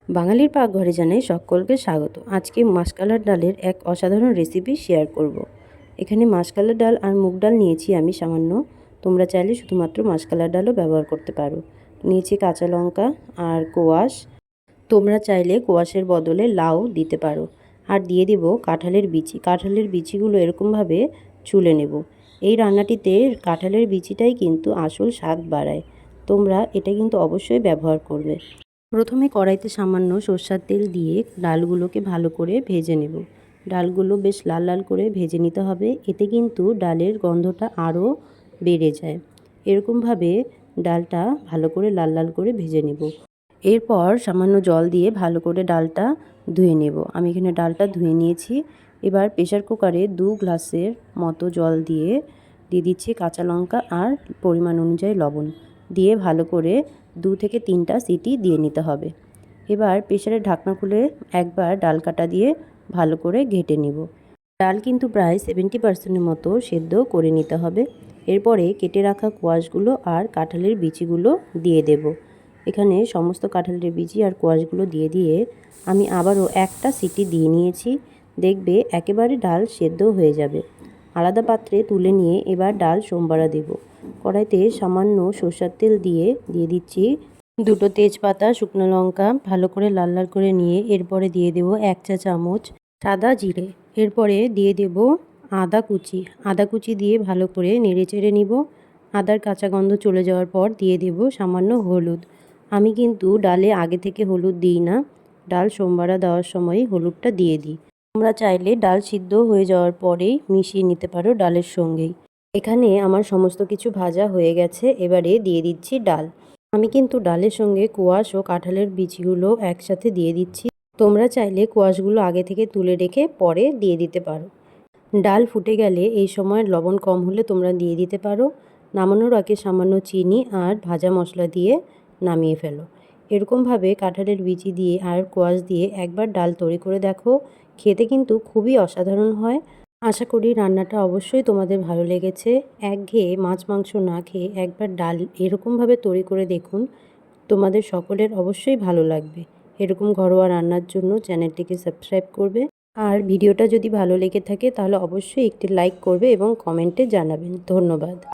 বাঙালির পাকঘরে জানাই সকলকে স্বাগত। আজকে মাসকলার ডালের এক অসাধারণ রেসিপি শেয়ার করব। এখানে মাসকলার ডাল আর মুগ ডাল নিয়েছি আমি সামান্য। তোমরা চাইলে শুধুমাত্র মাসকলার ডালও ব্যবহার করতে পারো। নিয়েছি কাঁচা লঙ্কা আর কোয়াশ। তোমরা চাইলে কোয়াশের বদলে লাউ দিতে পারো। আর দিয়ে দেব কাঁঠালের বিচি। কাঁঠালের বিচিগুলো এরকমভাবে ছুলে নেব। এই রান্নাটিতে কাঁঠালের বিচিটাই কিন্তু আসল স্বাদ বাড়ায়। তোমরা এটা কিন্তু অবশ্যই ব্যবহার করবে। প্রথমে কড়াইতে সামান্য সরষের তেল দিয়ে ডালগুলোকে ভালো করে ভেজে নেব। ডালগুলো বেশ লাল লাল করে ভেজে নিতে হবে, এতে কিন্তু ডালের গন্ধটা আরও বেড়ে যায়। এরকমভাবে ডালটা ভালো করে লাল লাল করে ভেজে নেব। এরপর সামান্য জল দিয়ে ভালো করে ডালটা ধুয়ে নেব। আমি এখানে ডালটা ধুয়ে নিয়েছি। এবার প্রেসার কুকারে 2 গ্লাসের মতো জল দিয়ে দিচ্ছি কাঁচা লঙ্কা আর পরিমাণ অনুযায়ী লবণ দিয়ে ভালো করে 2 থেকে 3টা সিটি দিয়ে নিতে হবে। এবার প্রেসারের ঢাকনা খুলে একবার ডাল কাটা দিয়ে ভালো করে ঘেঁটে নেব। ডাল কিন্তু প্রায় 70% মতো সেদ্ধ করে নিতে হবে। এরপরে কেটে রাখা কোয়াশগুলো আর কাঁঠালের বিচিগুলো দিয়ে দেব। এখানে সমস্ত কাঁঠালের বিচি আর কোয়াশগুলো দিয়ে আমি আবারও একটা সিটি দিয়ে নিয়েছি। দেখবে একেবারে ডাল সেদ্ধ হয়ে যাবে। আলাদা পাত্রে তুলে নিয়ে এবার ডাল সোমবারা দেব। কড়াইতে সামান্য সরষের তেল দিয়ে দিচ্ছি 2টো তেজপাতা, শুকনো লঙ্কা ভালো করে লাল লাল করে নিয়ে এরপরে দিয়ে দেব 1 চা চামচ সাদা জিরে। এরপরে দিয়ে দেব আদা কুচি দিয়ে ভালো করে নেড়ে চেড়ে নিব। আদার কাঁচা গন্ধ চলে যাওয়ার পর দিয়ে দেব সামান্য হলুদ। আমি কিন্তু ডালে আগে থেকে হলুদ দিই না, ডাল সোমবারা দেওয়ার সময় হলুদটা দিয়ে দিই। তোমরা চাইলে ডাল সিদ্ধ হয়ে যাওয়ার পরেই মিশিয়ে নিতে পারো ডালের সঙ্গেই। এখানে আমার সমস্ত কিছু ভাজা হয়ে গেছে। এবারে দিয়ে দিচ্ছি ডাল। আমি কিন্তু ডালের সঙ্গে কোয়াশ ও কাঁঠালের বিচিগুলো একসাথে দিয়ে দিচ্ছি। তোমরা চাইলে কোয়াশগুলো আগে থেকে তুলে রেখে পরে দিয়ে দিতে পারো। ডাল ফুটে গেলে এই সময় লবণ কম হলে তোমরা দিয়ে দিতে পারো। নামানোর আগে সামান্য চিনি আর ভাজা মশলা দিয়ে নামিয়ে ফেলো। এরকমভাবে কাঁঠালের বিচি দিয়ে আর কোয়াশ দিয়ে একবার ডাল তৈরি করে দেখো, খেতে কিন্তু খুবই অসাধারণ হয়। আশা করি রান্নাটা অবশ্যই তোমাদের ভালো লেগেছে। একঘেয়ে মাছ মাংস না খেয়ে একবার ডাল এরকমভাবে তৈরি করে দেখুন, তোমাদের সকলের অবশ্যই ভালো লাগবে। এরকম ঘরোয়া রান্নার জন্য চ্যানেলটিকে সাবস্ক্রাইব করবে। আর ভিডিওটা যদি ভালো লেগে থাকে তাহলে অবশ্যই একটি লাইক করবে এবং কমেন্টে জানাবেন। ধন্যবাদ।